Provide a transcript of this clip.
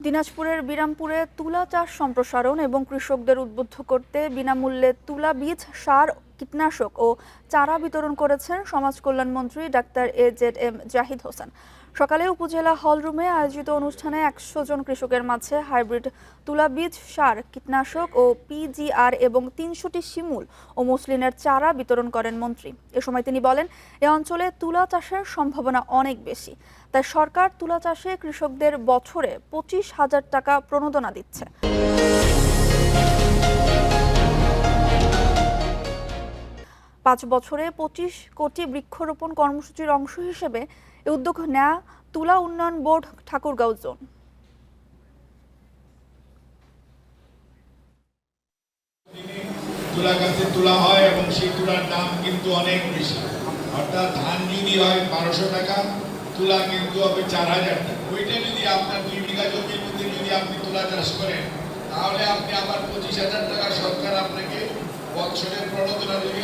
দিনাজপুরের বিরামপুরে তুলা চাষ সম্প্রসারণ এবং কৃষকদের উদ্বুদ্ধ করতে বিনামূল্যে তুলা বীজ, সার, কীটনাশক ও চারা বিতরণ করেছেন সমাজ কল্যাণ মন্ত্রী ডাক্তার AZM জাহিদ হোসেন। সকালে উপজেলা হলরুমে আয়োজিত অনুষ্ঠানে ১০০ জন কৃষকের মাঝে হাইব্রিড তুলা বীজ, সার, কীটনাশক ও PGR এবং ৩০০টি শিমুল ও মসলিনের চারা বিতরণ করেন মন্ত্রী। এ সময় তিনি বলেন, এ অঞ্চলে তুলা চাষের সম্ভাবনা অনেক বেশি, তাই সরকার তুলা চাষে কৃষকদের বছরে ২৫,০০০ টাকা প্রণোদনা দিচ্ছে। ৫ বছরে ২৫ কোটি বৃক্ষরোপণ কর্মসূচির অংশ হিসেবে এ উদ্যোগ নেয়া তুলা উন্নয়ন বোর্ড ঠাকুরগাঁও জোন। তুলা গাছে তুলা হয় এবং সেই তুলার দাম কিন্তু অনেক বেশি, অর্থাৎ ধান যদি হয় ১২০০ টাকা, তুলা কিন্তু হবে ৪০০০ টাকা। ওইটা যদি আপনার ২ বিঘা জমির মধ্যে যদি আপনি তুলা চাষ করেন, তাহলে আপনি আবার ২৫,০০০ টাকা সরকার আপনাকে বছরের প্রণোদনা দেবে।